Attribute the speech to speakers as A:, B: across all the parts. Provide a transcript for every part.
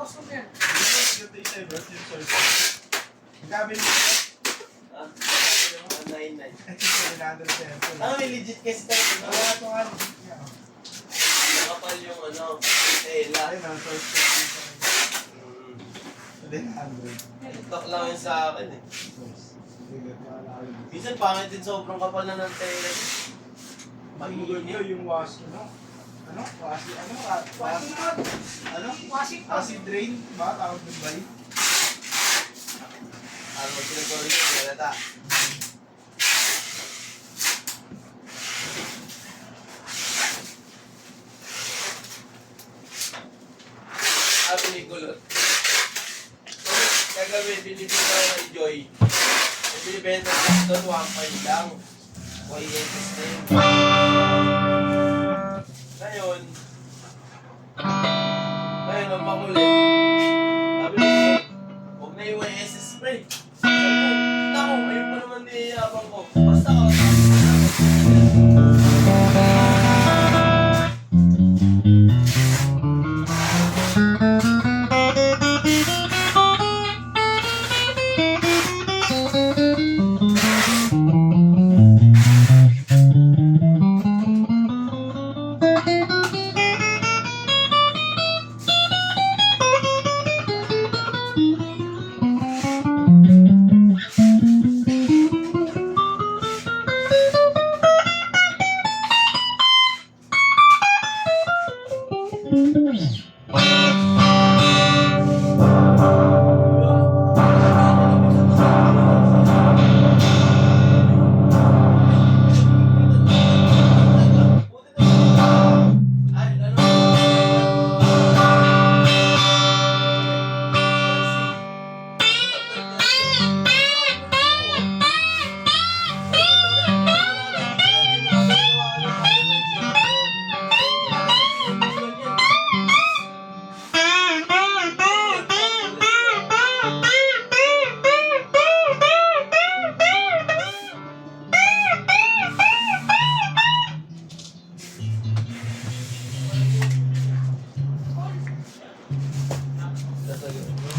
A: custom yan.
B: Yung tayo bro, yung source. Magkabili mo?
C: Ah, 199.
B: 700 pesos.
C: Ah, may legit case tayo.
B: Wala ito nga, legit niya.
C: Nakapal yung ano, tela.
B: Ayun ang source ko. 700.
C: Stock lang yun sa akin eh.
B: Source. Sige, maalala.
C: Minsan pangit din sobrang kapal na ng tela.
B: Mag-google nyo yung wash, ano? Washi,
A: Washing mode.
B: ano?
A: Washing mode.
B: Acid drain, ba? Tawag din ba yun?
C: Ano mo sinagawin yun? Galata. Pinigulot. So, kagabi, binibig ako kay Joy. Binibenta ko doon, 1.5 lang. YSS na yun. Ngayon, ang makulit. Sabi ko, huwag na yung YSS spray. Sabi ko, naku, ayun pa naman niyayabang ko. Basta ka.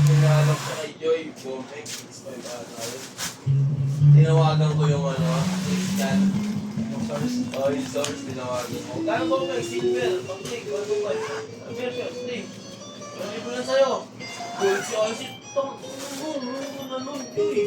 C: Pinalap siya kay Joy, Bomex, tinawagan ko yung ano, scan.
B: Yung source.
C: Oh, yung source, tinawagan ko. Kaya Bomex, silver, pag-click, 125. Sir, click. Ano ko na sa'yo? Gold si Oshit, tong, ano, Joy.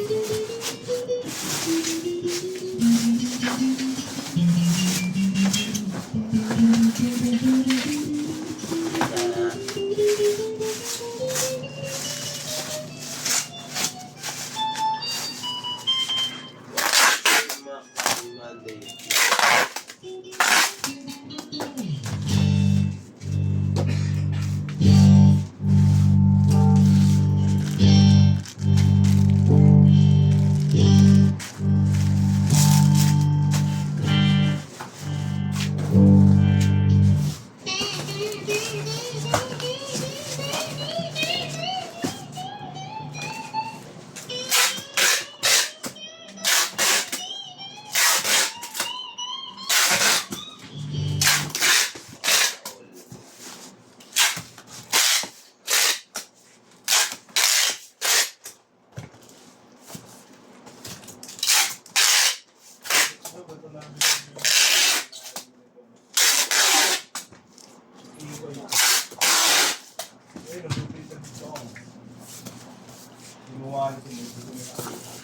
B: Gumawa nito.